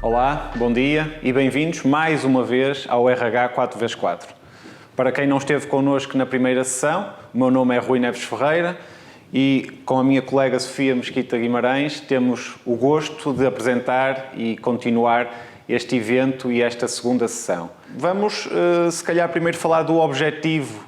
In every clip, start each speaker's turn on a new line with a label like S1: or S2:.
S1: Olá, bom dia e bem-vindos mais uma vez ao RH 4x4. Para quem não esteve connosco na primeira sessão, o meu nome é Rui Neves Ferreira e com a minha colega Sofia Mesquita Guimarães temos o gosto de apresentar e continuar este evento e esta segunda sessão. Vamos, se calhar, primeiro falar do objetivo,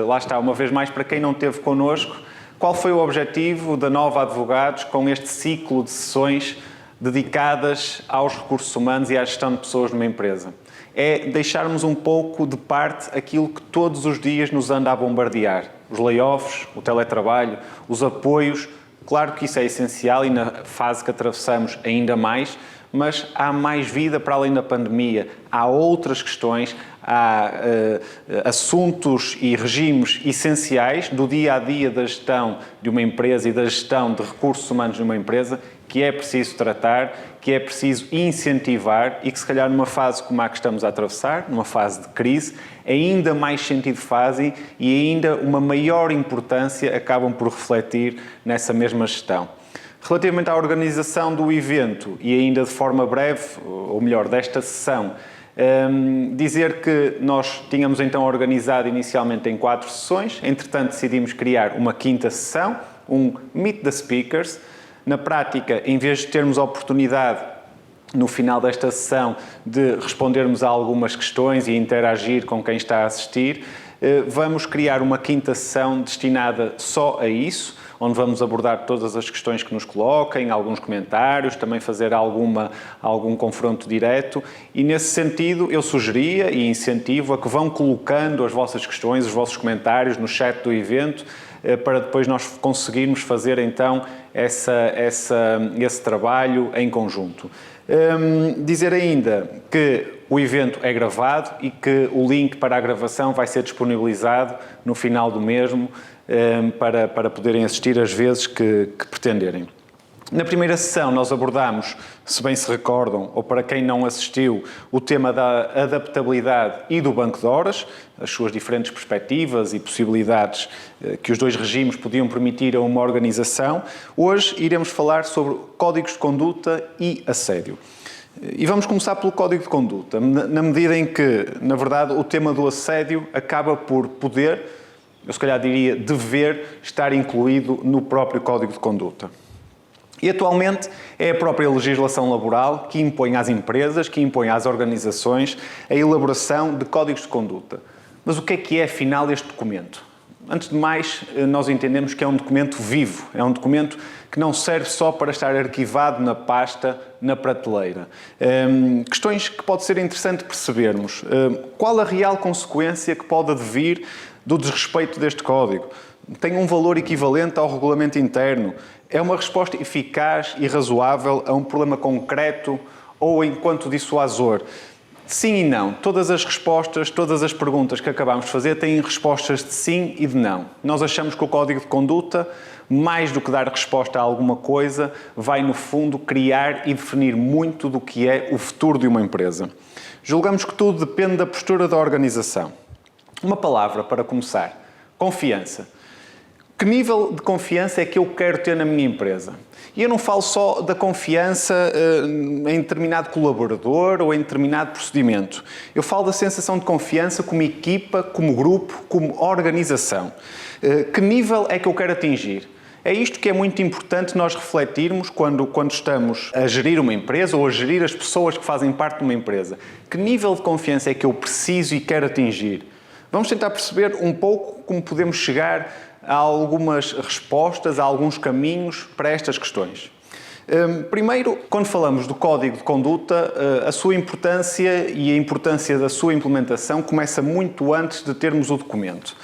S1: lá está, uma vez mais, para quem não esteve connosco, qual foi o objetivo da Nova Advogados com este ciclo de sessões dedicadas aos recursos humanos e à gestão de pessoas numa empresa. É deixarmos um pouco de parte aquilo que todos os dias nos anda a bombardear. Os layoffs, o teletrabalho, os apoios. Claro que isso é essencial e na fase que atravessamos ainda mais, mas há mais vida para além da pandemia. Há outras questões, há assuntos e regimes essenciais do dia-a-dia da gestão de uma empresa e da gestão de recursos humanos numa empresa que é preciso tratar, que é preciso incentivar e que se calhar numa fase como a que estamos a atravessar, numa fase de crise, ainda mais sentido fazem e ainda uma maior importância acabam por refletir nessa mesma gestão. Relativamente à organização do evento e ainda de forma breve, ou melhor, desta sessão, dizer que nós tínhamos então organizado inicialmente em 4 sessões, entretanto decidimos criar uma 5ª sessão, um Meet the Speakers. Na prática, em vez de termos a oportunidade, no final desta sessão, de respondermos a algumas questões e interagir com quem está a assistir, vamos criar uma 5ª sessão destinada só a isso, onde vamos abordar todas as questões que nos coloquem, alguns comentários, também fazer algum confronto direto e, nesse sentido, eu sugeria e incentivo a que vão colocando as vossas questões, os vossos comentários no chat do evento, para depois nós conseguirmos fazer então esse trabalho em conjunto. Dizer ainda que o evento é gravado e que o link para a gravação vai ser disponibilizado no final do mesmo para poderem assistir às vezes que pretenderem. Na primeira sessão nós abordámos, se bem se recordam, ou para quem não assistiu, o tema da adaptabilidade e do banco de horas, as suas diferentes perspectivas e possibilidades que os dois regimes podiam permitir a uma organização. Hoje iremos falar sobre códigos de conduta e assédio. E vamos começar pelo código de conduta, na medida em que, na verdade, o tema do assédio acaba por poder, eu se calhar diria dever, estar incluído no próprio código de conduta. E atualmente é a própria legislação laboral que impõe às empresas, que impõe às organizações a elaboração de códigos de conduta. Mas o que é afinal este documento? Antes de mais, nós entendemos que é um documento vivo, é um documento que não serve só para estar arquivado na pasta, na prateleira. Questões que pode ser interessante percebermos. Qual a real consequência que pode advir do desrespeito deste código? Tem um valor equivalente ao regulamento interno? É uma resposta eficaz e razoável a um problema concreto ou enquanto dissuasor? Sim e não. Todas as respostas, todas as perguntas que acabamos de fazer têm respostas de sim e de não. Nós achamos que o código de conduta, mais do que dar resposta a alguma coisa, vai no fundo criar e definir muito do que é o futuro de uma empresa. Julgamos que tudo depende da postura da organização. Uma palavra para começar: confiança. Que nível de confiança é que eu quero ter na minha empresa? E eu não falo só da confiança em determinado colaborador ou em determinado procedimento. Eu falo da sensação de confiança como equipa, como grupo, como organização. Que nível é que eu quero atingir? É isto que é muito importante nós refletirmos quando estamos a gerir uma empresa ou a gerir as pessoas que fazem parte de uma empresa. Que nível de confiança é que eu preciso e quero atingir? Vamos tentar perceber um pouco como podemos chegar a algumas respostas, a alguns caminhos para estas questões. Primeiro, quando falamos do código de conduta, a sua importância e a importância da sua implementação começa muito antes de termos o documento.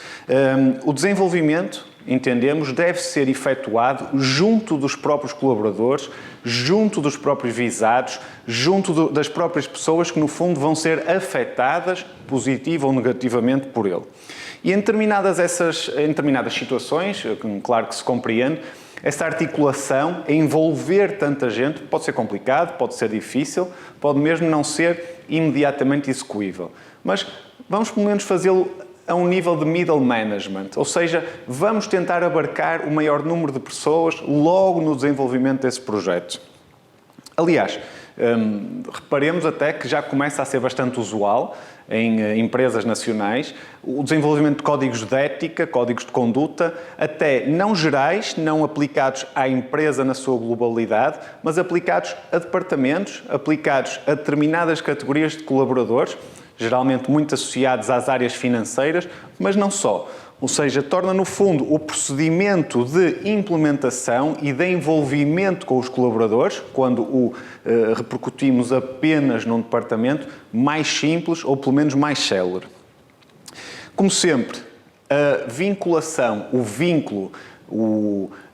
S1: O desenvolvimento, entendemos, deve ser efetuado junto dos próprios colaboradores, junto dos próprios visados, junto das próprias pessoas que, no fundo, vão ser afetadas, positiva ou negativamente, por ele. E em determinadas situações, claro que se compreende, essa articulação, a envolver tanta gente, pode ser complicado, pode ser difícil, pode mesmo não ser imediatamente execuível. Mas vamos pelo menos fazê-lo a um nível de middle management, ou seja, vamos tentar abarcar o maior número de pessoas logo no desenvolvimento desse projeto. Aliás, reparemos até que já começa a ser bastante usual em empresas nacionais o desenvolvimento de códigos de ética, códigos de conduta, até não gerais, não aplicados à empresa na sua globalidade, mas aplicados a departamentos, aplicados a determinadas categorias de colaboradores, geralmente muito associados às áreas financeiras, mas não só. Ou seja, torna no fundo o procedimento de implementação e de envolvimento com os colaboradores, quando o repercutimos apenas num departamento, mais simples ou pelo menos mais célere. Como sempre, a vinculação, o vínculo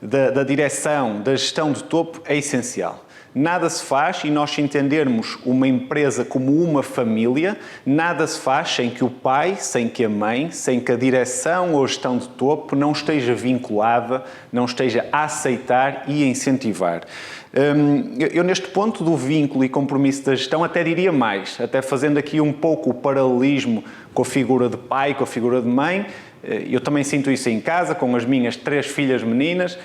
S1: da direção, da gestão de topo é essencial. Nada se faz, e nós se entendermos uma empresa como uma família, nada se faz sem que o pai, sem que a mãe, sem que a direção ou a gestão de topo não esteja vinculada, não esteja a aceitar e a incentivar. Eu neste ponto do vínculo e compromisso da gestão até diria mais, até fazendo aqui um pouco o paralelismo com a figura de pai, com a figura de mãe. Eu também sinto isso em casa, com as minhas 3 filhas meninas,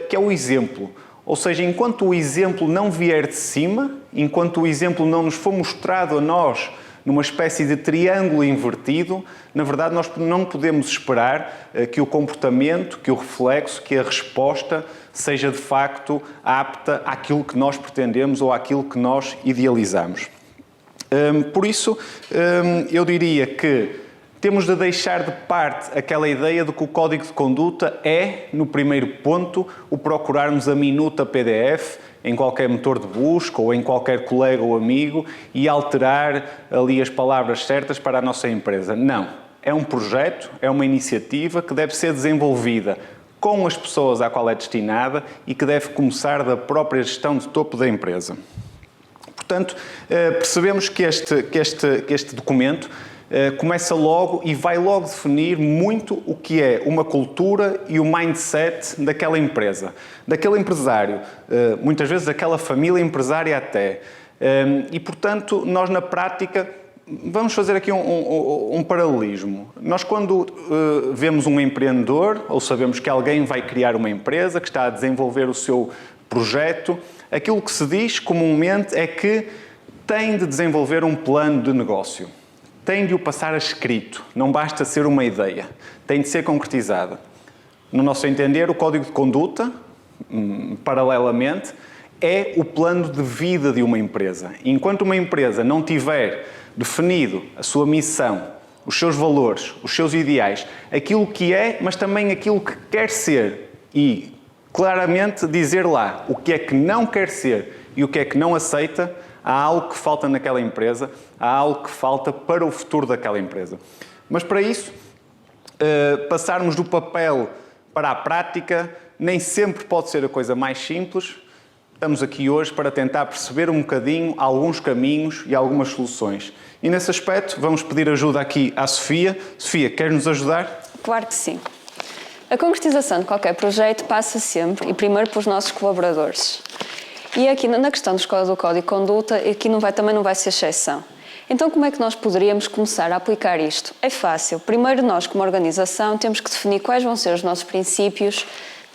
S1: que é o exemplo. Ou seja, enquanto o exemplo não vier de cima, enquanto o exemplo não nos for mostrado a nós numa espécie de triângulo invertido, na verdade nós não podemos esperar que o comportamento, que o reflexo, que a resposta seja de facto apta àquilo que nós pretendemos ou àquilo que nós idealizamos. Por isso, eu diria que temos de deixar de parte aquela ideia de que o código de conduta é, no primeiro ponto, o procurarmos a minuta PDF em qualquer motor de busca ou em qualquer colega ou amigo e alterar ali as palavras certas para a nossa empresa. Não. É um projeto, é uma iniciativa que deve ser desenvolvida com as pessoas à qual é destinada e que deve começar da própria gestão de topo da empresa. Portanto, percebemos que este documento começa logo e vai logo definir muito o que é uma cultura e o mindset daquela empresa, daquele empresário, muitas vezes daquela família empresária até. E, portanto, nós na prática, vamos fazer aqui um paralelismo. Nós quando vemos um empreendedor ou sabemos que alguém vai criar uma empresa, que está a desenvolver o seu projeto, aquilo que se diz comumente é que tem de desenvolver um plano de negócio. Tem de o passar a escrito, não basta ser uma ideia, tem de ser concretizada. No nosso entender, o código de conduta, paralelamente, é o plano de vida de uma empresa. Enquanto uma empresa não tiver definido a sua missão, os seus valores, os seus ideais, aquilo que é, mas também aquilo que quer ser e claramente dizer lá o que é que não quer ser e o que é que não aceita, há algo que falta naquela empresa, há algo que falta para o futuro daquela empresa. Mas para isso, passarmos do papel para a prática, nem sempre pode ser a coisa mais simples. Estamos aqui hoje para tentar perceber um bocadinho alguns caminhos e algumas soluções. E nesse aspecto, vamos pedir ajuda aqui à Sofia. Sofia, quer nos ajudar?
S2: Claro que sim. A concretização de qualquer projeto passa sempre e primeiro pelos nossos colaboradores. E aqui na questão do código de conduta, aqui também não vai ser exceção. Então, como é que nós poderíamos começar a aplicar isto? É fácil. Primeiro, nós, como organização, temos que definir quais vão ser os nossos princípios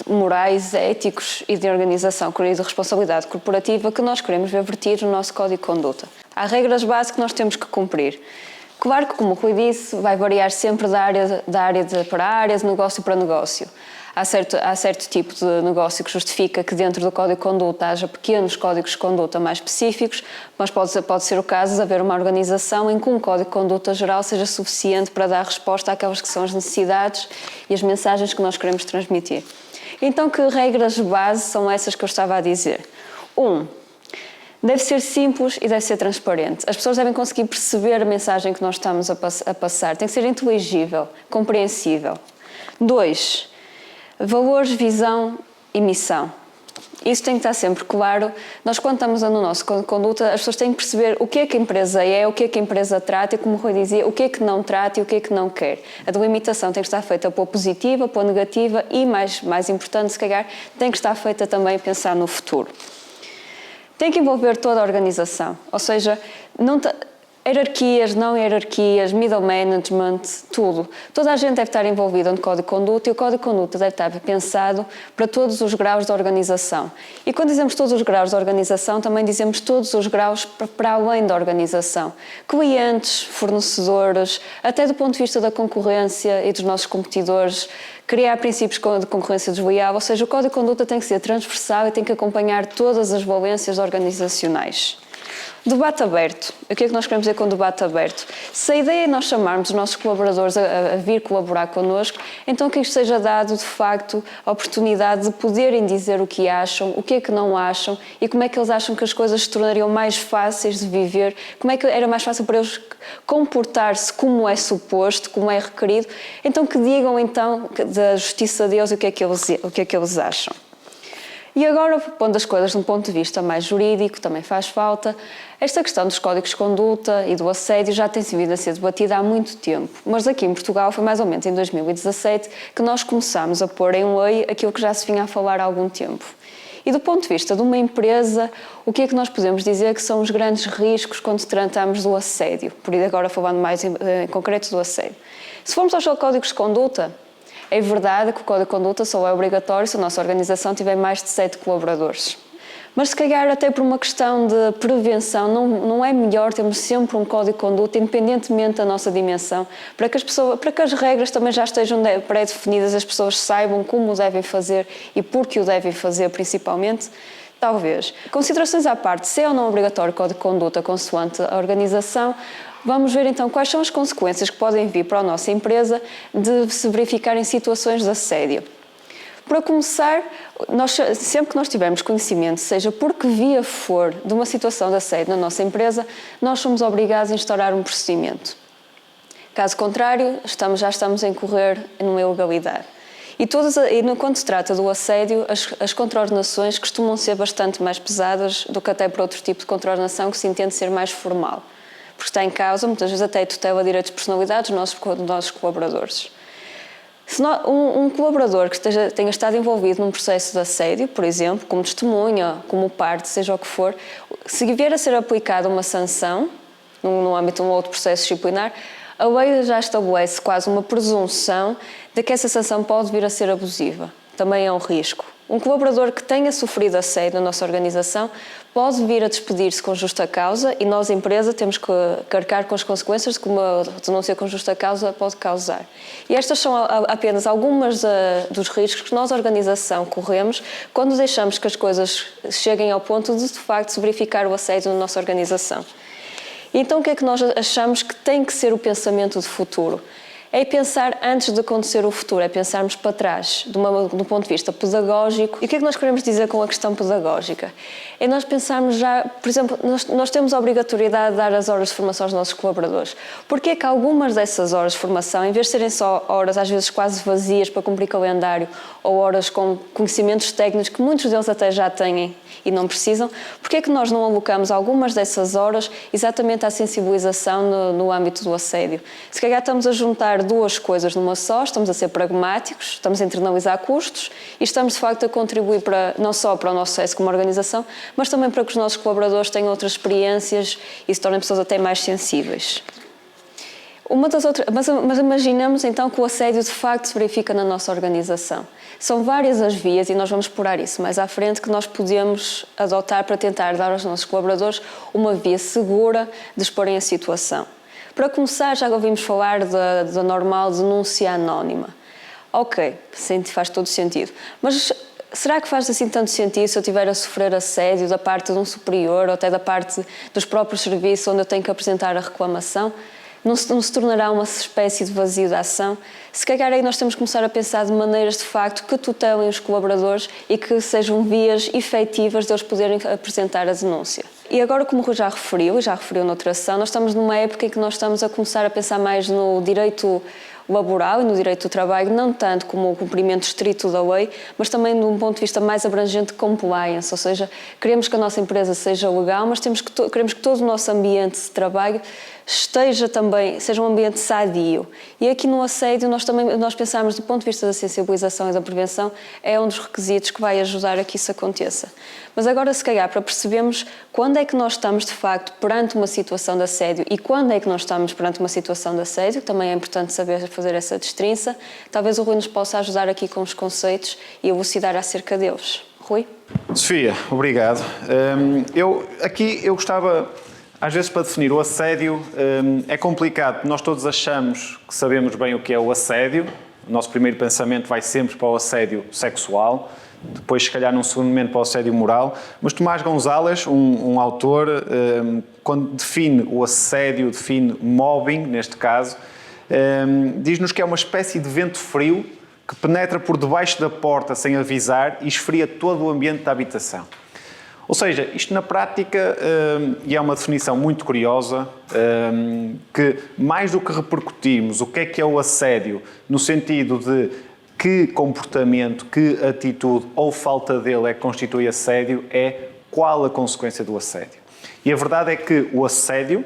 S2: morais, éticos e de organização e de responsabilidade corporativa que nós queremos ver vertidos no nosso código de conduta. Há regras básicas que nós temos que cumprir. Claro que, como o Rui disse, vai variar sempre para área, de negócio para negócio. Há certo tipo de negócio que justifica que dentro do código de conduta haja pequenos códigos de conduta mais específicos, mas pode ser o caso de haver uma organização em que um código de conduta geral seja suficiente para dar resposta àquelas que são as necessidades e as mensagens que nós queremos transmitir. Então, que regras base são essas que eu estava a dizer? 1. Deve ser simples e deve ser transparente. As pessoas devem conseguir perceber a mensagem que nós estamos a passar. Tem que ser inteligível, compreensível. 2. Valores, visão e missão. Isso tem que estar sempre claro. Nós, quando estamos no nosso código de conduta, as pessoas têm que perceber o que é que a empresa é, o que é que a empresa trata e, como o Rui dizia, o que é que não trata e o que é que não quer. A delimitação tem que estar feita pela positiva, pela negativa e, mais importante, se calhar, tem que estar feita também a pensar no futuro. Tem que envolver toda a organização, ou seja, Hierarquias, não hierarquias, middle management, tudo. Toda a gente deve estar envolvida no Código de Conduta e o Código de Conduta deve estar pensado para todos os graus da organização. E quando dizemos todos os graus da organização, também dizemos todos os graus para além da organização. Clientes, fornecedores, até do ponto de vista da concorrência e dos nossos competidores, criar princípios de concorrência desleal, ou seja, o Código de Conduta tem que ser transversal e tem que acompanhar todas as valências organizacionais. Debate aberto. O que é que nós queremos dizer com debate aberto? Se a ideia é nós chamarmos os nossos colaboradores a vir colaborar connosco, então que isto seja dado, de facto, a oportunidade de poderem dizer o que acham, o que é que não acham e como é que eles acham que as coisas se tornariam mais fáceis de viver, como é que era mais fácil para eles comportar-se como é suposto, como é requerido. Então que digam, então, da justiça de Deus o que é que eles acham. E agora, pondo as coisas de um ponto de vista mais jurídico, também faz falta, esta questão dos códigos de conduta e do assédio já tem vindo a ser debatida há muito tempo, mas aqui em Portugal foi mais ou menos em 2017 que nós começámos a pôr em lei aquilo que já se vinha a falar há algum tempo. E do ponto de vista de uma empresa, o que é que nós podemos dizer que são os grandes riscos quando tratamos do assédio? Por aí agora falando mais em concreto do assédio. Se formos aos códigos de conduta, é verdade que o Código de Conduta só é obrigatório se a nossa organização tiver mais de 7 colaboradores. Mas se calhar até por uma questão de prevenção, não é melhor termos sempre um Código de Conduta, independentemente da nossa dimensão, para que as regras também já estejam pré-definidas, as pessoas saibam como o devem fazer e por que o devem fazer principalmente? Talvez. Considerações à parte, se é ou não obrigatório o Código de Conduta consoante a organização, vamos ver então quais são as consequências que podem vir para a nossa empresa de se verificarem situações de assédio. Para começar, sempre que nós tivermos conhecimento, seja por que via for, de uma situação de assédio na nossa empresa, nós somos obrigados a instaurar um procedimento. Caso contrário, já estamos a incorrer numa ilegalidade. E quando se trata do assédio, as contraordenações costumam ser bastante mais pesadas do que até para outro tipo de contraordenação que se entende ser mais formal. Porque está em causa, muitas vezes até tutela direitos de personalidade dos nossos colaboradores. Se um colaborador que tenha estado envolvido num processo de assédio, por exemplo, como testemunha, como parte, seja o que for, se vier a ser aplicada uma sanção, no âmbito de um outro processo disciplinar, a lei já estabelece quase uma presunção de que essa sanção pode vir a ser abusiva. Também é um risco. Um colaborador que tenha sofrido assédio na nossa organização pode vir a despedir-se com justa causa e nós, empresa, temos que carregar com as consequências que uma denúncia com justa causa pode causar. E estas são apenas algumas dos riscos que nós, organização, corremos quando deixamos que as coisas cheguem ao ponto de facto, se verificar o assédio na nossa organização. Então, o que é que nós achamos que tem que ser o pensamento de futuro? É pensar antes de acontecer o futuro, é pensarmos para trás, do ponto de vista pedagógico. E o que é que nós queremos dizer com a questão pedagógica? É nós pensarmos já, por exemplo, nós temos a obrigatoriedade de dar as horas de formação aos nossos colaboradores. Porquê é que algumas dessas horas de formação, em vez de serem só horas às vezes quase vazias para cumprir calendário, ou horas com conhecimentos técnicos que muitos deles até já têm e não precisam, porquê é que nós não alocamos algumas dessas horas exatamente à sensibilização no âmbito do assédio? Se calhar estamos a juntar duas coisas numa só, estamos a ser pragmáticos, estamos a internalizar custos e estamos de facto a contribuir não só para o nosso sucesso como organização, mas também para que os nossos colaboradores tenham outras experiências e se tornem pessoas até mais sensíveis. Mas imaginamos então que o assédio de facto se verifica na nossa organização. São várias as vias, e nós vamos explorar isso mais à frente, que nós podemos adotar para tentar dar aos nossos colaboradores uma via segura de exporem a situação. Para começar, já ouvimos falar da normal denúncia anónima. Ok, faz todo sentido. Mas será que faz assim tanto sentido se eu estiver a sofrer assédio da parte de um superior ou até da parte dos próprios serviços onde eu tenho que apresentar a reclamação? Não se tornará uma espécie de vazio de ação? Se calhar aí nós temos que começar a pensar de maneiras de facto que tutelem os colaboradores e que sejam vias efetivas de eles poderem apresentar a denúncia. E agora, como o Rui já referiu noutra ação, nós estamos numa época em que nós estamos a começar a pensar mais no direito laboral e no direito do trabalho, não tanto como o cumprimento estrito da lei, mas também de um ponto de vista mais abrangente de compliance, ou seja, queremos que a nossa empresa seja legal, mas queremos que todo o nosso ambiente de trabalho seja um ambiente sadio. E aqui no assédio nós pensamos do ponto de vista da sensibilização e da prevenção, é um dos requisitos que vai ajudar a que isso aconteça. Mas agora, se calhar, para percebermos quando é que nós estamos de facto perante uma situação de assédio e quando é que nós estamos perante uma situação de assédio, também é importante saber fazer essa distinção. Talvez o Rui nos possa ajudar aqui com os conceitos e elucidar acerca deles. Rui?
S1: Sofia, obrigado. Eu gostava, às vezes, para definir o assédio, é complicado. Nós todos achamos que sabemos bem o que é o assédio. O nosso primeiro pensamento vai sempre para o assédio sexual, depois, se calhar, num segundo momento, para o assédio moral. Mas Tomás Gonzalez, um autor, quando define o assédio, define mobbing, neste caso, diz-nos que é uma espécie de vento frio que penetra por debaixo da porta sem avisar e esfria todo o ambiente da habitação. Ou seja, isto na prática, e é uma definição muito curiosa, que mais do que repercutirmos o que é o assédio, no sentido de que comportamento, que atitude ou falta dele é que constitui assédio, é qual a consequência do assédio. E a verdade é que o assédio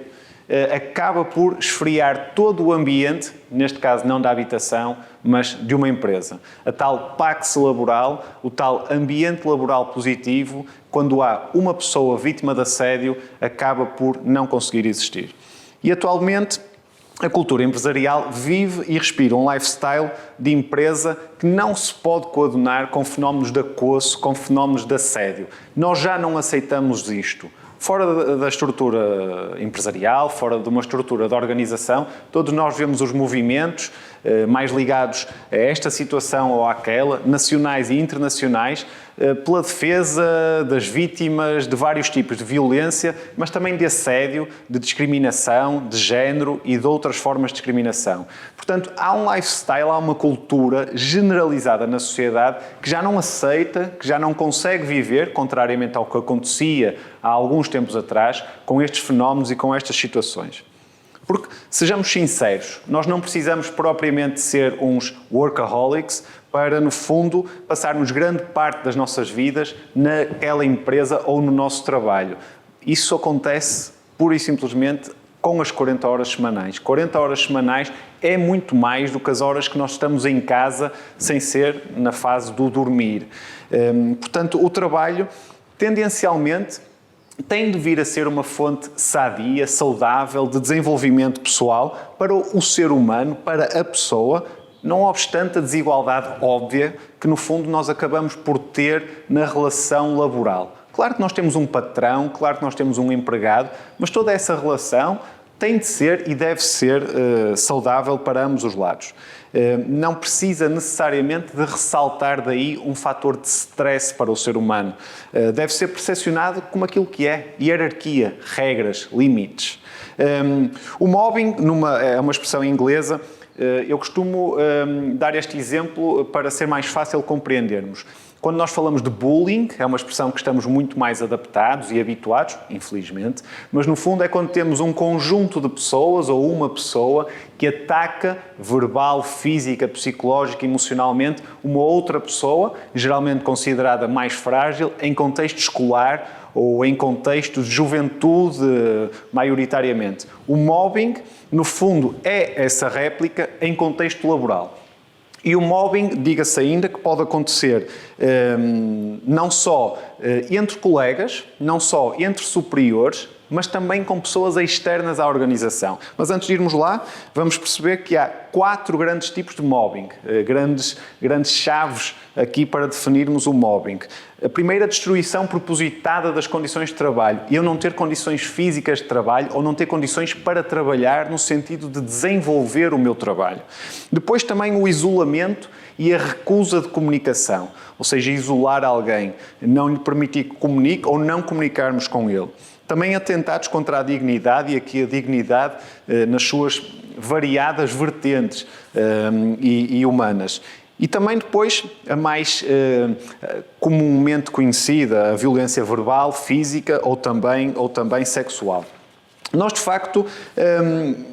S1: acaba por esfriar todo o ambiente, neste caso não da habitação, mas de uma empresa. A tal pax laboral, o tal ambiente laboral positivo, quando há uma pessoa vítima de assédio, acaba por não conseguir existir. E atualmente a cultura empresarial vive e respira um lifestyle de empresa que não se pode coadunar com fenómenos de acoso, com fenómenos de assédio. Nós já não aceitamos isto. Fora da estrutura empresarial, fora de uma estrutura de organização, todos nós vemos os movimentos mais ligados a esta situação ou àquela, nacionais e internacionais, pela defesa das vítimas de vários tipos de violência, mas também de assédio, de discriminação, de género e de outras formas de discriminação. Portanto, há um lifestyle, há uma cultura generalizada na sociedade que já não aceita, que já não consegue viver, contrariamente ao que acontecia há alguns tempos atrás, com estes fenómenos e com estas situações. Porque, sejamos sinceros, nós não precisamos propriamente ser uns workaholics para, no fundo, passarmos grande parte das nossas vidas naquela empresa ou no nosso trabalho. Isso acontece, pura e simplesmente, com as 40 horas semanais. 40 horas semanais é muito mais do que as horas que nós estamos em casa sem ser na fase do dormir. Portanto, o trabalho, tendencialmente, tem de vir a ser uma fonte sadia, saudável, de desenvolvimento pessoal para o ser humano, para a pessoa, não obstante a desigualdade óbvia que, no fundo, nós acabamos por ter na relação laboral. Claro que nós temos um patrão, claro que nós temos um empregado, mas toda essa relação tem de ser e deve ser saudável para ambos os lados. Não precisa necessariamente de ressaltar daí um fator de stress para o ser humano. Deve ser percepcionado como aquilo que é: hierarquia, regras, limites. O mobbing é uma expressão inglesa. Eu costumo dar este exemplo para ser mais fácil compreendermos. Quando nós falamos de bullying, é uma expressão que estamos muito mais adaptados e habituados, infelizmente, mas no fundo é quando temos um conjunto de pessoas ou uma pessoa que ataca verbal, física, psicológica, emocionalmente uma outra pessoa, geralmente considerada mais frágil, em contexto escolar ou em contexto de juventude, maioritariamente. O mobbing, no fundo, é essa réplica em contexto laboral. E o mobbing, diga-se ainda, que pode acontecer não só entre colegas, não só entre superiores, mas também com pessoas externas à organização. Mas antes de irmos lá, vamos perceber que há 4 grandes tipos de mobbing, grandes chaves aqui para definirmos o mobbing. A primeira, a destruição propositada das condições de trabalho. Eu não ter condições físicas de trabalho ou não ter condições para trabalhar no sentido de desenvolver o meu trabalho. Depois também o isolamento e a recusa de comunicação, ou seja, isolar alguém, não lhe permitir que comunique ou não comunicarmos com ele. Também atentados contra a dignidade, e aqui a dignidade nas suas variadas vertentes e humanas. E também depois a mais comumente conhecida, a violência verbal, física ou também sexual. Nós, de facto,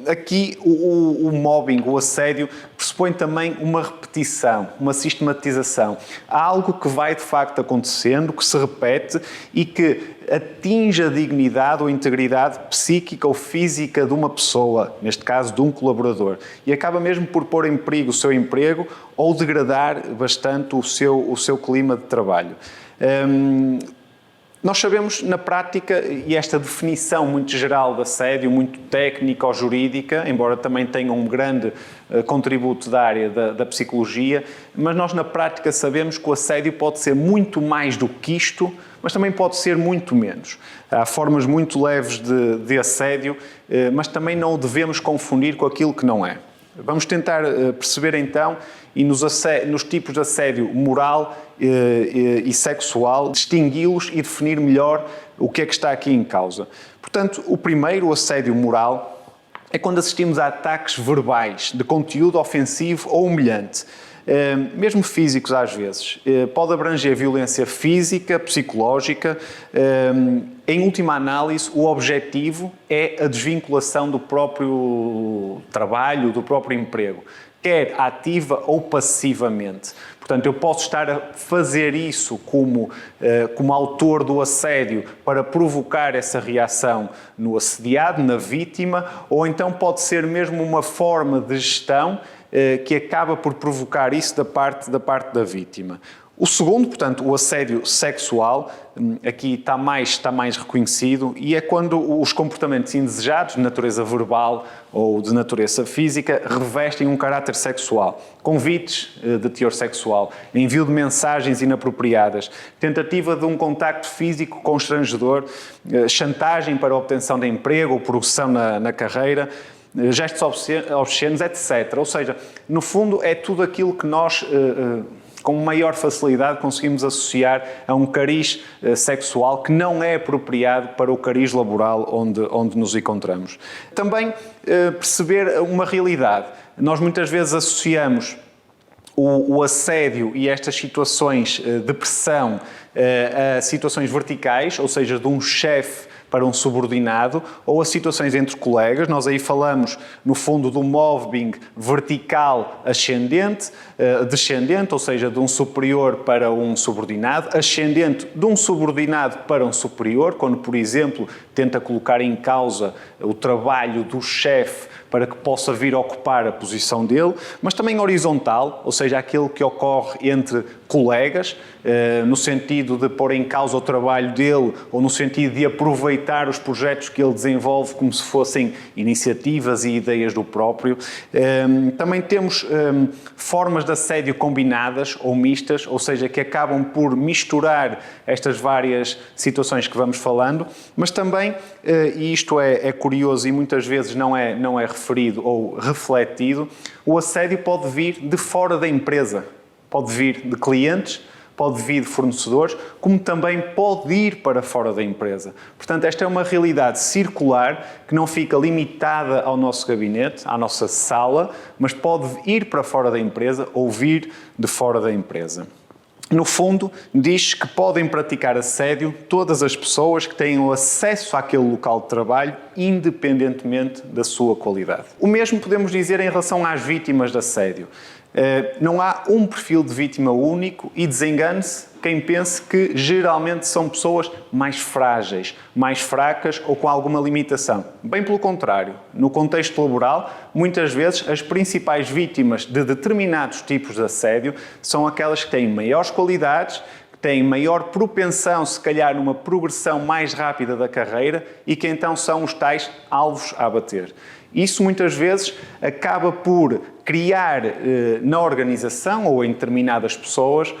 S1: aqui o mobbing, o assédio, pressupõe também uma repetição, uma sistematização. Há algo que vai, de facto, acontecendo, que se repete e que atinge a dignidade ou integridade psíquica ou física de uma pessoa, neste caso de um colaborador, e acaba mesmo por pôr em perigo o seu emprego ou degradar bastante o seu clima de trabalho. Nós sabemos na prática, e esta definição muito geral de assédio, muito técnica ou jurídica, embora também tenha um grande contributo da área da psicologia, mas nós na prática sabemos que o assédio pode ser muito mais do que isto, mas também pode ser muito menos. Há formas muito leves de assédio, mas também não o devemos confundir com aquilo que não é. Vamos tentar perceber então, e nos tipos de assédio moral e sexual, distingui-los e definir melhor o que é que está aqui em causa. Portanto, o primeiro, o assédio moral, é quando assistimos a ataques verbais de conteúdo ofensivo ou humilhante, mesmo físicos às vezes. Pode abranger violência física, psicológica. Em última análise, o objetivo é a desvinculação do próprio trabalho, do próprio emprego, quer ativa ou passivamente. Portanto, eu posso estar a fazer isso como autor do assédio para provocar essa reação no assediado, na vítima, ou então pode ser mesmo uma forma de gestão que acaba por provocar isso da parte da vítima. O segundo, portanto, o assédio sexual, aqui está mais reconhecido, e é quando os comportamentos indesejados, de natureza verbal ou de natureza física, revestem um caráter sexual. Convites de teor sexual, envio de mensagens inapropriadas, tentativa de um contacto físico constrangedor, chantagem para a obtenção de emprego ou progressão na carreira, gestos obscenos, etc. Ou seja, no fundo é tudo aquilo que nós, com maior facilidade, conseguimos associar a um cariz sexual que não é apropriado para o cariz laboral onde nos encontramos. Também perceber uma realidade. Nós muitas vezes associamos o assédio e estas situações de pressão a situações verticais, ou seja, de um chefe para um subordinado, ou a situações entre colegas. Nós aí falamos, no fundo, do mobbing vertical ascendente, descendente, ou seja, de um superior para um subordinado, ascendente de um subordinado para um superior, quando, por exemplo, tenta colocar em causa o trabalho do chefe para que possa vir a ocupar a posição dele, mas também horizontal, ou seja, aquele que ocorre entre colegas, no sentido de pôr em causa o trabalho dele ou no sentido de aproveitar os projetos que ele desenvolve como se fossem iniciativas e ideias do próprio. Também temos formas de assédio combinadas ou mistas, ou seja, que acabam por misturar estas várias situações que vamos falando, mas também, e isto é curioso e muitas vezes não é referido ou refletido, o assédio pode vir de fora da empresa, pode vir de clientes, pode vir de fornecedores, como também pode ir para fora da empresa. Portanto, esta é uma realidade circular que não fica limitada ao nosso gabinete, à nossa sala, mas pode ir para fora da empresa ou vir de fora da empresa. No fundo, diz que podem praticar assédio todas as pessoas que tenham acesso àquele local de trabalho, independentemente da sua qualidade. O mesmo podemos dizer em relação às vítimas de assédio. Não há um perfil de vítima único e desengane-se quem pense que geralmente são pessoas mais frágeis, mais fracas ou com alguma limitação. Bem pelo contrário, no contexto laboral, muitas vezes as principais vítimas de determinados tipos de assédio são aquelas que têm maiores qualidades, que têm maior propensão, se calhar, numa progressão mais rápida da carreira e que então são os tais alvos a abater. Isso muitas vezes acaba por criar na organização ou em determinadas pessoas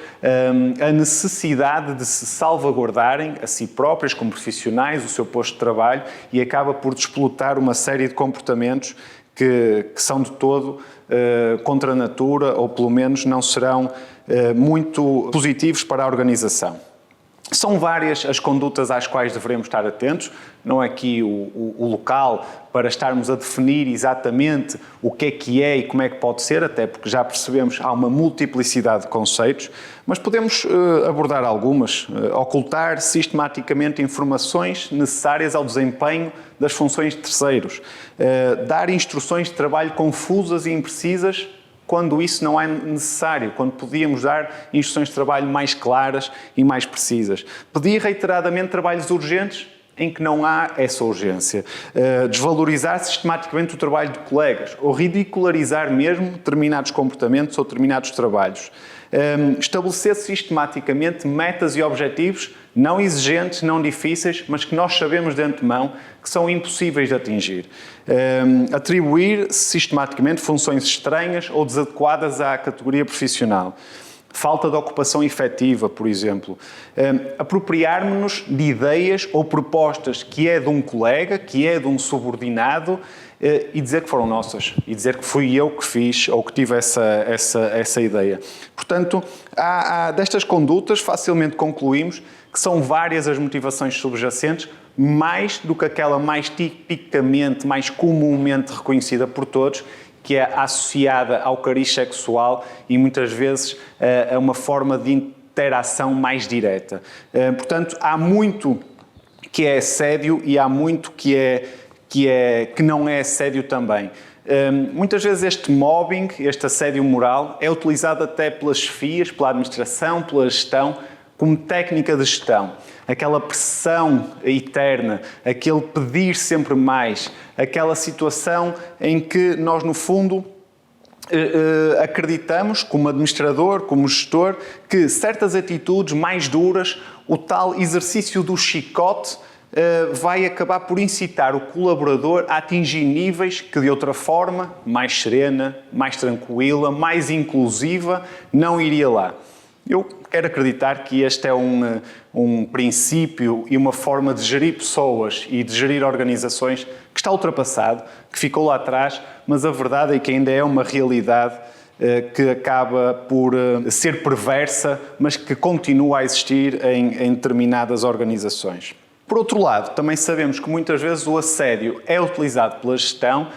S1: a necessidade de se salvaguardarem a si próprias como profissionais, o seu posto de trabalho, e acaba por desplotar uma série de comportamentos que são de todo contra a natura ou pelo menos não serão muito positivos para a organização. São várias as condutas às quais devemos estar atentos, não é aqui o local para estarmos a definir exatamente o que é e como é que pode ser, até porque já percebemos há uma multiplicidade de conceitos, mas podemos abordar algumas. Ocultar sistematicamente informações necessárias ao desempenho das funções de terceiros. Dar instruções de trabalho confusas e imprecisas quando isso não é necessário, quando podíamos dar instruções de trabalho mais claras e mais precisas. Pedir reiteradamente trabalhos urgentes em que não há essa urgência. Desvalorizar sistematicamente o trabalho de colegas ou ridicularizar mesmo determinados comportamentos ou determinados trabalhos. Estabelecer sistematicamente metas e objetivos não exigentes, não difíceis, mas que nós sabemos de antemão que são impossíveis de atingir. Atribuir sistematicamente funções estranhas ou desadequadas à categoria profissional. Falta de ocupação efetiva, por exemplo. Apropriarmos-nos de ideias ou propostas que é de um colega, que é de um subordinado, e dizer que foram nossas, e dizer que fui eu que fiz ou que tive essa ideia. Portanto, destas condutas facilmente concluímos que são várias as motivações subjacentes, mais do que aquela mais tipicamente, mais comumente reconhecida por todos, que é associada ao cariz sexual e muitas vezes a uma forma de interação mais direta. Portanto, há muito que é assédio e há muito que não é assédio também. Muitas vezes este mobbing, este assédio moral, é utilizado até pelas chefias, pela administração, pela gestão, como técnica de gestão. Aquela pressão eterna, aquele pedir sempre mais, aquela situação em que nós, no fundo, acreditamos, como administrador, como gestor, que certas atitudes mais duras, o tal exercício do chicote, vai acabar por incitar o colaborador a atingir níveis que, de outra forma, mais serena, mais tranquila, mais inclusiva, não iria lá. Eu quero acreditar que este é um princípio e uma forma de gerir pessoas e de gerir organizações que está ultrapassado, que ficou lá atrás, mas a verdade é que ainda é uma realidade que acaba por ser perversa, mas que continua a existir em determinadas organizações. Por outro lado, também sabemos que muitas vezes o assédio é utilizado pela gestão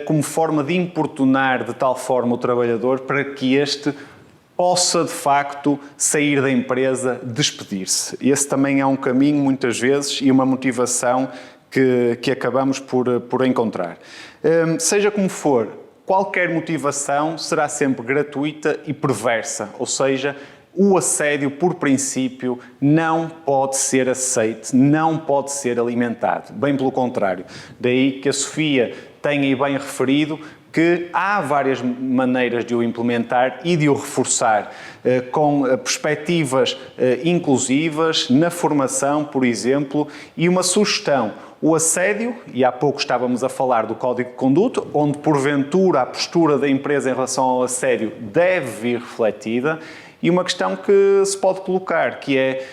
S1: como forma de importunar de tal forma o trabalhador para que este possa, de facto, sair da empresa, despedir-se. Esse também é um caminho, muitas vezes, e uma motivação que acabamos por encontrar. Seja como for, qualquer motivação será sempre gratuita e perversa, ou seja, o assédio, por princípio, não pode ser aceite, não pode ser alimentado. Bem pelo contrário. Daí que a Sofia tenha aí bem referido que há várias maneiras de o implementar e de o reforçar, com perspectivas inclusivas, na formação, por exemplo, e uma sugestão. O assédio, e há pouco estávamos a falar do Código de Conduta, onde porventura a postura da empresa em relação ao assédio deve vir refletida, e uma questão que se pode colocar, que é,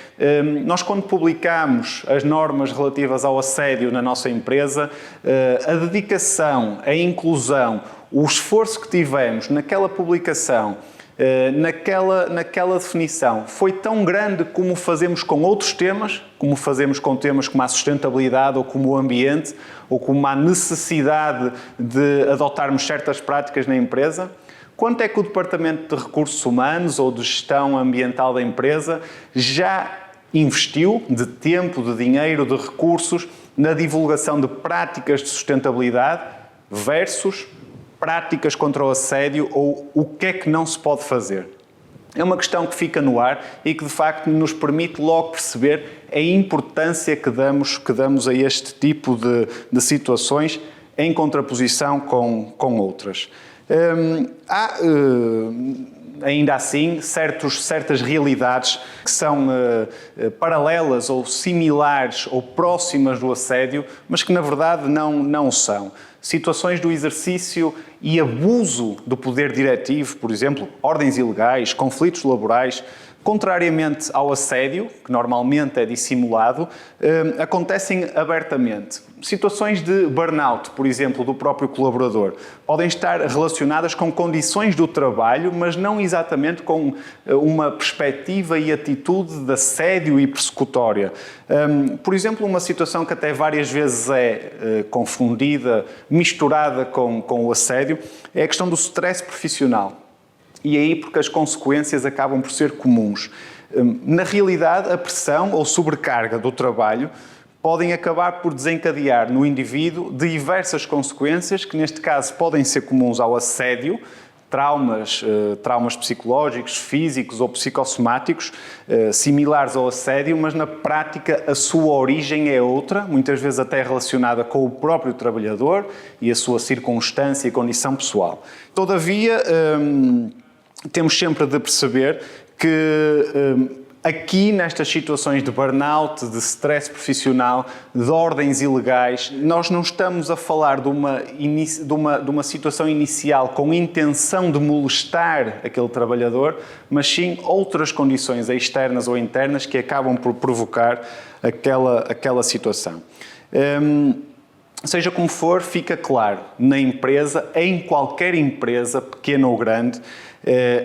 S1: nós quando publicamos as normas relativas ao assédio na nossa empresa, a dedicação, a inclusão, o esforço que tivemos naquela publicação, naquela definição, foi tão grande como fazemos com outros temas, como fazemos com temas como a sustentabilidade ou como o ambiente, ou como a necessidade de adotarmos certas práticas na empresa. Quanto é que o Departamento de Recursos Humanos ou de Gestão Ambiental da empresa já investiu de tempo, de dinheiro, de recursos na divulgação de práticas de sustentabilidade versus práticas contra o assédio ou o que é que não se pode fazer? É uma questão que fica no ar e que, de facto, nos permite logo perceber a importância que damos a este tipo de situações em contraposição com outras. Há, ainda assim, certas realidades que são paralelas ou similares ou próximas do assédio, mas que na verdade não são. Situações do exercício e abuso do poder diretivo, por exemplo, ordens ilegais, conflitos laborais, Contrariamente ao assédio, que normalmente é dissimulado, acontecem abertamente. Situações de burnout, por exemplo, do próprio colaborador, podem estar relacionadas com condições do trabalho, mas não exatamente com uma perspectiva e atitude de assédio e persecutória. Por exemplo, uma situação que até várias vezes é confundida, misturada com o assédio, é a questão do stress profissional. E aí porque as consequências acabam por ser comuns. Na realidade, a pressão ou sobrecarga do trabalho podem acabar por desencadear no indivíduo diversas consequências que, neste caso, podem ser comuns ao assédio, traumas psicológicos, físicos ou psicossomáticos, similares ao assédio, mas na prática a sua origem é outra, muitas vezes até relacionada com o próprio trabalhador e a sua circunstância e condição pessoal. Todavia, temos sempre de perceber que aqui, nestas situações de burnout, de stress profissional, de ordens ilegais, nós não estamos a falar de uma situação inicial com intenção de molestar aquele trabalhador, mas sim outras condições externas ou internas que acabam por provocar aquela situação. Seja como for, fica claro, na empresa, em qualquer empresa, pequena ou grande,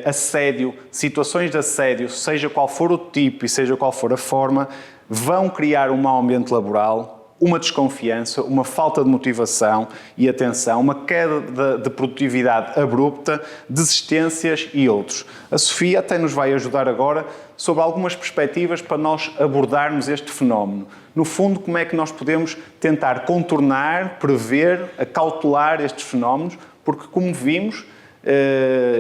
S1: assédio, situações de assédio, seja qual for o tipo e seja qual for a forma, vão criar um mau ambiente laboral, uma desconfiança, uma falta de motivação e atenção, uma queda de produtividade abrupta, desistências e outros. A Sofia até nos vai ajudar agora sobre algumas perspectivas para nós abordarmos este fenómeno. No fundo, como é que nós podemos tentar contornar, prever, acautelar estes fenómenos, porque como vimos,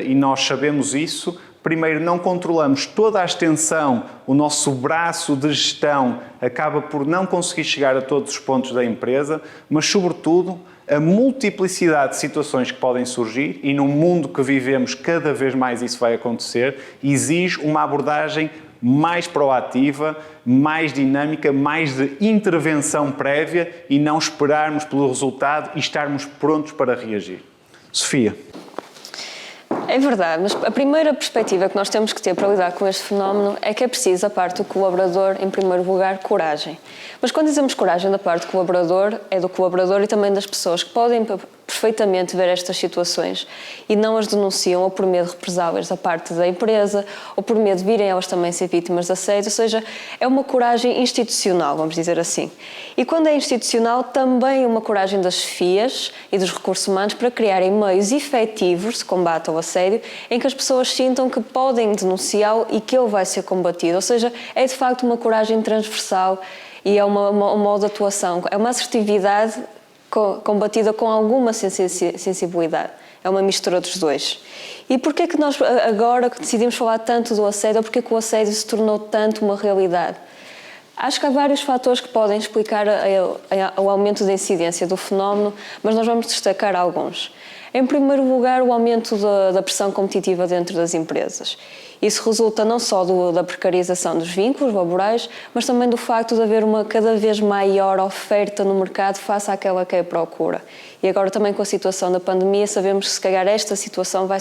S1: e nós sabemos isso, primeiro não controlamos toda a extensão, o nosso braço de gestão acaba por não conseguir chegar a todos os pontos da empresa, mas sobretudo a multiplicidade de situações que podem surgir, e num mundo que vivemos cada vez mais isso vai acontecer, exige uma abordagem mais proativa, mais dinâmica, mais de intervenção prévia e não esperarmos pelo resultado e estarmos prontos para reagir. Sofia.
S2: É verdade, mas a primeira perspectiva que nós temos que ter para lidar com este fenómeno é que é preciso, da parte do colaborador, em primeiro lugar, coragem. Mas quando dizemos coragem da parte do colaborador, é do colaborador e também das pessoas que podem perfeitamente ver estas situações e não as denunciam ou por medo de represálias da parte da empresa ou por medo de virem elas também ser vítimas de assédio, ou seja, é uma coragem institucional, vamos dizer assim. E quando é institucional, também uma coragem das FIAs e dos recursos humanos para criarem meios efetivos de combate ao assédio em que as pessoas sintam que podem denunciá-lo e que ele vai ser combatido, ou seja, é de facto uma coragem transversal e é uma modo de atuação, é uma assertividade combatida com alguma sensibilidade. É uma mistura dos dois. E porquê que nós agora decidimos falar tanto do assédio, ou porquê que o assédio se tornou tanto uma realidade? Acho que há vários fatores que podem explicar o aumento da incidência do fenómeno, mas nós vamos destacar alguns. Em primeiro lugar, o aumento da pressão competitiva dentro das empresas. Isso resulta não só da precarização dos vínculos laborais, mas também do facto de haver uma cada vez maior oferta no mercado face àquela que é a procura. E agora também com a situação da pandemia, sabemos que se calhar esta situação vai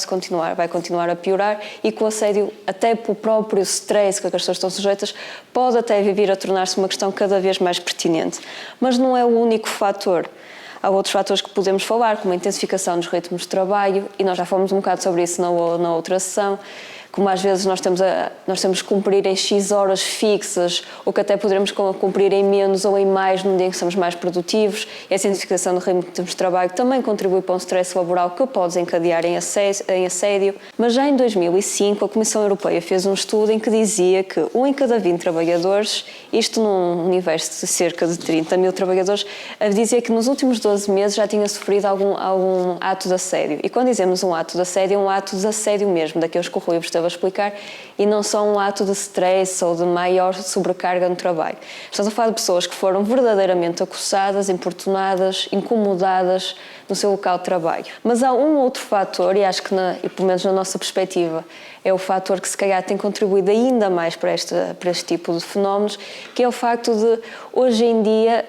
S2: continuar a piorar e que o assédio, até pelo próprio stress que as pessoas estão sujeitas, pode até vir a tornar-se uma questão cada vez mais pertinente. Mas não é o único fator. Há outros fatores que podemos falar, como a intensificação dos ritmos de trabalho, e nós já falamos um bocado sobre isso na outra sessão, como às vezes nós temos que cumprir em X horas fixas, ou que até poderemos cumprir em menos ou em mais num dia em que somos mais produtivos. E a intensificação do ritmo de trabalho também contribui para um stress laboral que pode desencadear em assédio. Mas já em 2005 a Comissão Europeia fez um estudo em que dizia que 1 em cada 20 trabalhadores, isto num universo de cerca de 30 mil trabalhadores, dizia que nos últimos 12 meses já tinha sofrido algum ato de assédio. E quando dizemos um ato de assédio, é um ato de assédio mesmo, daqueles que o Rui estava a explicar, e não só um ato de stress ou de maior sobrecarga no trabalho. Estamos a falar de pessoas que foram verdadeiramente acossadas, importunadas, incomodadas no seu local de trabalho. Mas há um outro fator, e acho que, pelo menos na nossa perspectiva, é o fator que se calhar tem contribuído ainda mais para este tipo de fenómenos, que é o facto de, hoje em dia,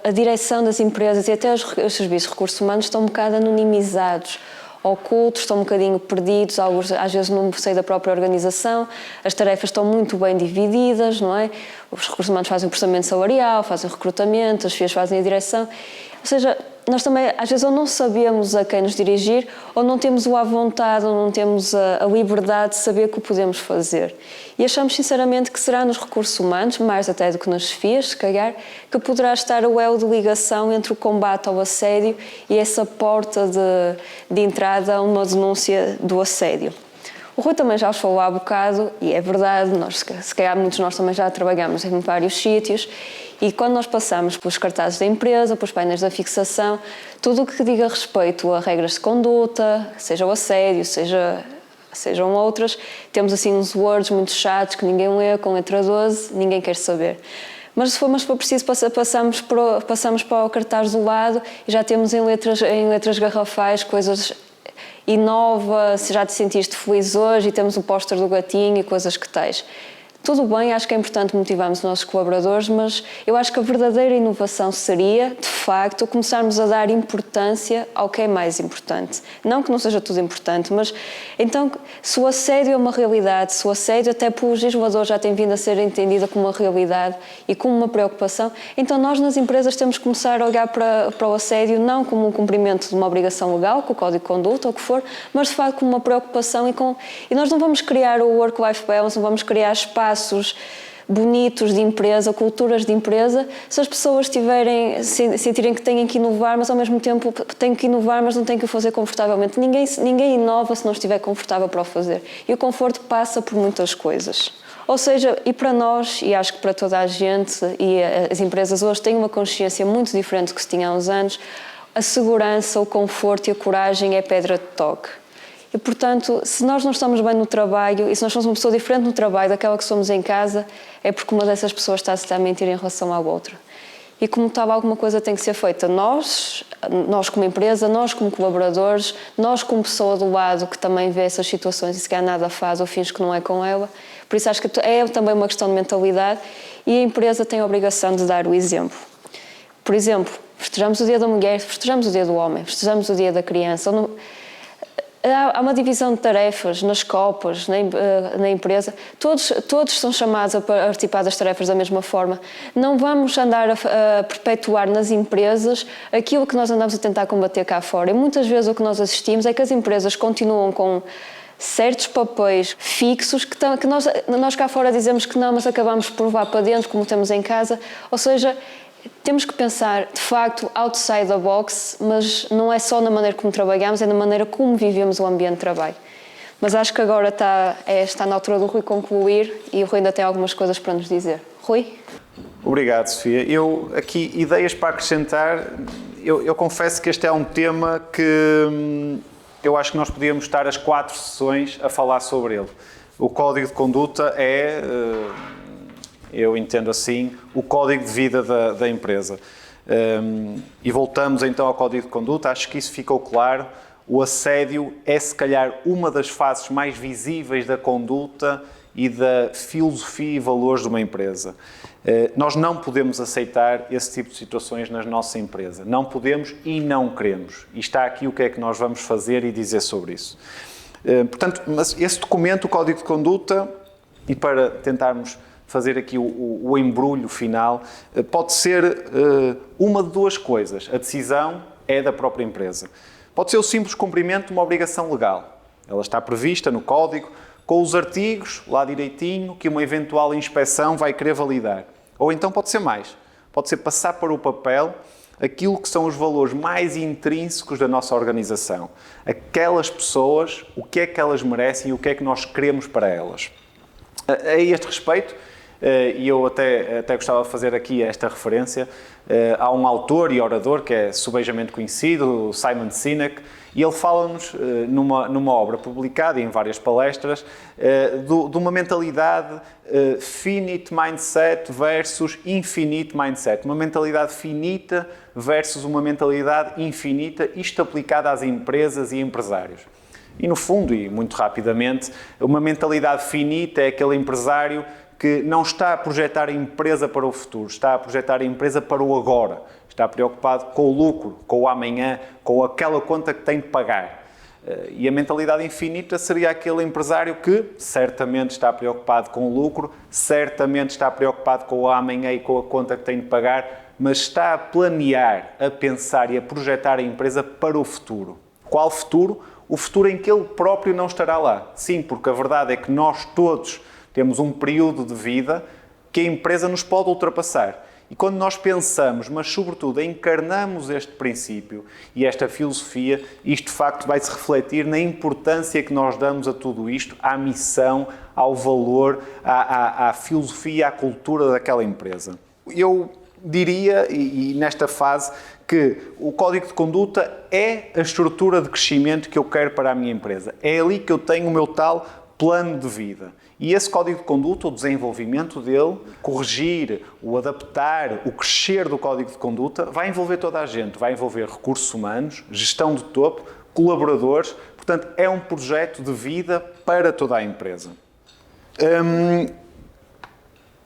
S2: a direção das empresas e até os serviços de recursos humanos estão um bocado anonimizados. ocultos, estão um bocadinho perdidos, alguns às vezes no seio da própria organização, as tarefas estão muito bem divididas, não é? Os recursos humanos fazem o processamento salarial, fazem o recrutamento, as FIAs fazem a direção, ou seja, nós também, às vezes, ou não sabemos a quem nos dirigir, ou não temos a vontade, ou não temos a liberdade de saber que o podemos fazer. E achamos, sinceramente, que será nos recursos humanos, mais até do que nas FIAs, se calhar, que poderá estar o elo de ligação entre o combate ao assédio e essa porta de entrada a uma denúncia do assédio. O Rui também já falou há bocado, e é verdade, nós, se calhar muitos de nós também já trabalhamos em vários sítios, e quando nós passamos pelos cartazes da empresa, pelos painéis da fixação, tudo o que diga respeito a regras de conduta, seja o assédio, sejam outras, temos assim uns words muito chatos que ninguém lê, com letra 12, ninguém quer saber. Mas se for preciso, passamos para o cartaz do lado e já temos em letras garrafais coisas inova, se já te sentiste feliz hoje e temos o póster do gatinho e coisas que tens. Tudo bem, acho que é importante motivarmos os nossos colaboradores, mas eu acho que a verdadeira inovação seria, de facto, começarmos a dar importância ao que é mais importante. Não que não seja tudo importante, mas então, se o assédio é uma realidade, se o assédio até pelos legisladores já tem vindo a ser entendida como uma realidade e como uma preocupação, então nós nas empresas temos que começar a olhar para o assédio não como um cumprimento de uma obrigação legal, com o Código de Conduta ou o que for, mas de facto como uma preocupação e nós não vamos criar o work-life balance, não vamos criar espaços bonitos de empresa, culturas de empresa, se as pessoas sentirem que têm que inovar, mas ao mesmo tempo têm que inovar, mas não têm que o fazer confortavelmente. Ninguém inova se não estiver confortável para o fazer. E o conforto passa por muitas coisas. Ou seja, e para nós, e acho que para toda a gente, e as empresas hoje têm uma consciência muito diferente do que se tinha há uns anos, a segurança, o conforto e a coragem é pedra de toque. E, portanto, se nós não estamos bem no trabalho e se nós somos uma pessoa diferente no trabalho daquela que somos em casa, é porque uma dessas pessoas está a mentir em relação à outra. E como tal, alguma coisa tem que ser feita. Nós como empresa, nós como colaboradores, nós como pessoa do lado que também vê essas situações e se calhar nada faz ou finge que não é com ela. Por isso acho que é também uma questão de mentalidade e a empresa tem a obrigação de dar o exemplo. Por exemplo, festejamos o Dia da Mulher, festejamos o Dia do Homem, festejamos o Dia da Criança. Há uma divisão de tarefas nas copas, na empresa. Todos são chamados a participar das tarefas da mesma forma. Não vamos andar a perpetuar nas empresas aquilo que nós andamos a tentar combater cá fora. E muitas vezes o que nós assistimos é que as empresas continuam com certos papéis fixos que nós cá fora dizemos que não, mas acabamos por levar para dentro, como temos em casa. Ou seja, temos que pensar, de facto, outside the box, mas não é só na maneira como trabalhamos, é na maneira como vivemos o ambiente de trabalho. Mas acho que agora está na altura do Rui concluir e o Rui ainda tem algumas coisas para nos dizer. Rui?
S1: Obrigado, Sofia. Aqui, ideias para acrescentar. Eu confesso que este é um tema que eu acho que nós podíamos estar as 4 sessões a falar sobre ele. O Código de Conduta é... eu entendo assim, o código de vida da empresa. E voltamos então ao Código de Conduta, acho que isso ficou claro. O assédio é, se calhar, uma das faces mais visíveis da conduta e da filosofia e valores de uma empresa. Nós não podemos aceitar esse tipo de situações na nossa empresa. Não podemos e não queremos. E está aqui o que é que nós vamos fazer e dizer sobre isso. Portanto, mas esse documento, o Código de Conduta, e para tentarmos fazer aqui o embrulho final, pode ser uma de 2 coisas. A decisão é da própria empresa. Pode ser o simples cumprimento de uma obrigação legal. Ela está prevista no Código, com os artigos, lá direitinho, que uma eventual inspeção vai querer validar. Ou então pode ser mais. Pode ser passar para o papel aquilo que são os valores mais intrínsecos da nossa organização. Aquelas pessoas, o que é que elas merecem e o que é que nós queremos para elas. A este respeito, e eu até gostava de fazer aqui esta referência, há um autor e orador que é subejamente conhecido, o Simon Sinek, e ele fala-nos numa obra publicada em várias palestras de uma mentalidade finite mindset versus infinite mindset. Uma mentalidade finita versus uma mentalidade infinita, isto aplicado às empresas e empresários. E no fundo, e muito rapidamente, uma mentalidade finita é aquele empresário que não está a projetar a empresa para o futuro, está a projetar a empresa para o agora. Está preocupado com o lucro, com o amanhã, com aquela conta que tem de pagar. E a mentalidade infinita seria aquele empresário que certamente está preocupado com o lucro, certamente está preocupado com o amanhã e com a conta que tem de pagar, mas está a planear, a pensar e a projetar a empresa para o futuro. Qual futuro? O futuro em que ele próprio não estará lá. Sim, porque a verdade é que nós todos temos um período de vida que a empresa nos pode ultrapassar. E quando nós pensamos, mas sobretudo encarnamos este princípio e esta filosofia, isto de facto vai-se refletir na importância que nós damos a tudo isto, à missão, ao valor, à filosofia, à cultura daquela empresa. Eu diria, e nesta fase, que o código de conduta é a estrutura de crescimento que eu quero para a minha empresa. É ali que eu tenho o meu tal plano de vida. E esse código de conduta, o desenvolvimento dele, corrigir, o adaptar, o crescer do código de conduta, vai envolver toda a gente. Vai envolver recursos humanos, gestão de topo, colaboradores. Portanto, é um projeto de vida para toda a empresa.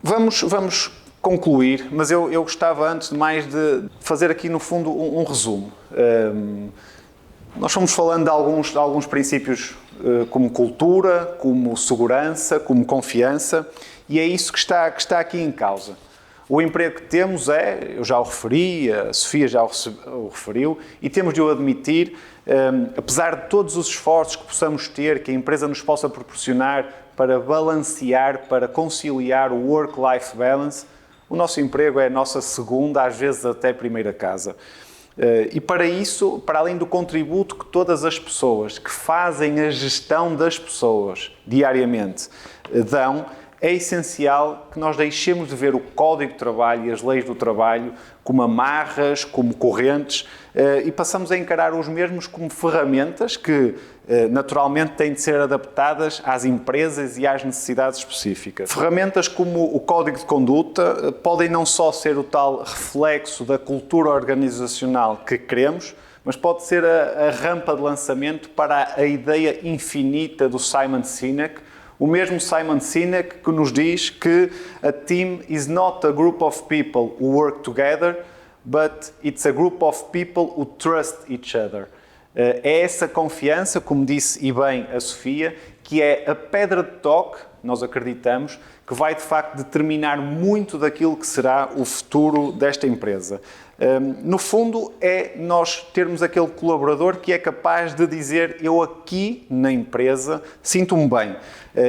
S1: Vamos concluir, mas eu gostava, antes de mais, de fazer aqui, no fundo, um resumo. Nós fomos falando de alguns princípios como cultura, como segurança, como confiança, e é isso que está aqui em causa. O emprego que temos eu já o referi, a Sofia já o referiu, e temos de o admitir, apesar de todos os esforços que possamos ter, que a empresa nos possa proporcionar para balancear, para conciliar o work-life balance, o nosso emprego é a nossa segunda, às vezes até primeira casa. E para isso, para além do contributo que todas as pessoas que fazem a gestão das pessoas diariamente dão, é essencial que nós deixemos de ver o Código de Trabalho e as leis do trabalho como amarras, como correntes, e passamos a encarar os mesmos como ferramentas que, naturalmente, têm de ser adaptadas às empresas e às necessidades específicas. Ferramentas como o Código de Conduta podem não só ser o tal reflexo da cultura organizacional que queremos, mas pode ser a rampa de lançamento para a ideia infinita do Simon Sinek, o mesmo Simon Sinek que nos diz que a team is not a group of people who work together, but it's a group of people who trust each other. É essa confiança, como disse e bem a Sofia, que é a pedra de toque, nós acreditamos, que vai de facto determinar muito daquilo que será o futuro desta empresa. No fundo, é nós termos aquele colaborador que é capaz de dizer: eu aqui na empresa sinto-me bem,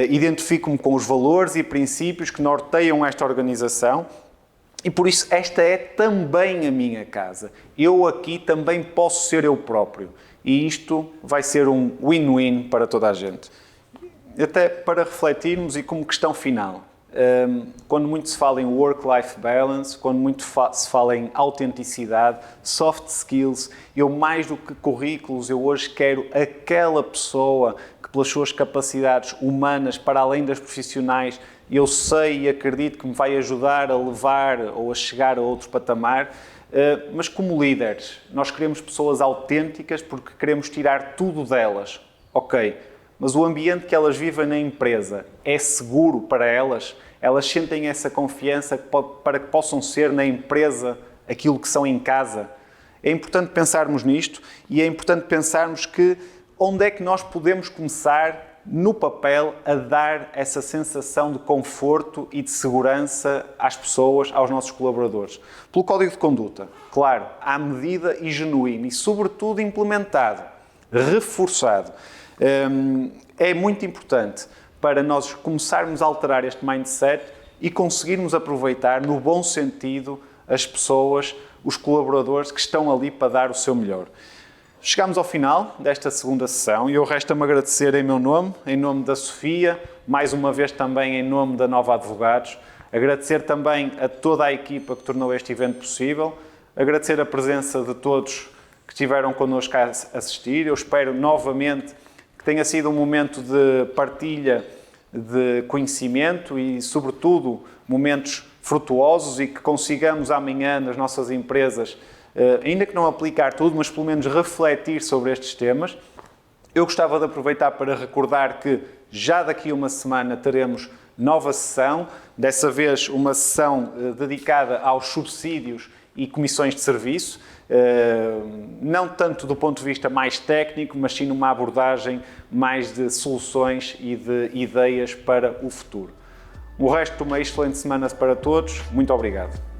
S1: identifico-me com os valores e princípios que norteiam esta organização e por isso esta é também a minha casa. Eu aqui também posso ser eu próprio e isto vai ser um win-win para toda a gente. Até para refletirmos e como questão final. Quando muito se fala em work-life balance, quando muito se fala em autenticidade, soft skills, eu mais do que currículos, eu hoje quero aquela pessoa que pelas suas capacidades humanas, para além das profissionais, eu sei e acredito que me vai ajudar a levar ou a chegar a outro patamar. Mas como líderes, nós queremos pessoas autênticas porque queremos tirar tudo delas. Ok, mas o ambiente que elas vivem na empresa é seguro para elas? Elas sentem essa confiança para que possam ser na empresa aquilo que são em casa? É importante pensarmos nisto e é importante pensarmos que onde é que nós podemos começar no papel a dar essa sensação de conforto e de segurança às pessoas, aos nossos colaboradores. Pelo Código de Conduta, claro, à medida e genuíno e sobretudo implementado, reforçado. É muito importante para nós começarmos a alterar este mindset e conseguirmos aproveitar, no bom sentido, as pessoas, os colaboradores que estão ali para dar o seu melhor. Chegamos ao final desta segunda sessão e eu resta-me agradecer em meu nome, em nome da Sofia, mais uma vez também em nome da Nova Advogados, agradecer também a toda a equipa que tornou este evento possível, agradecer a presença de todos que estiveram connosco a assistir. Eu espero novamente que tenha sido um momento de partilha de conhecimento e, sobretudo, momentos frutuosos e que consigamos amanhã nas nossas empresas, ainda que não aplicar tudo, mas pelo menos refletir sobre estes temas. Eu gostava de aproveitar para recordar que já daqui a uma semana teremos nova sessão, dessa vez uma sessão dedicada aos subsídios e comissões de serviço. não tanto do ponto de vista mais técnico, mas sim numa abordagem mais de soluções e de ideias para o futuro. O resto de uma excelente semana para todos. Muito obrigado.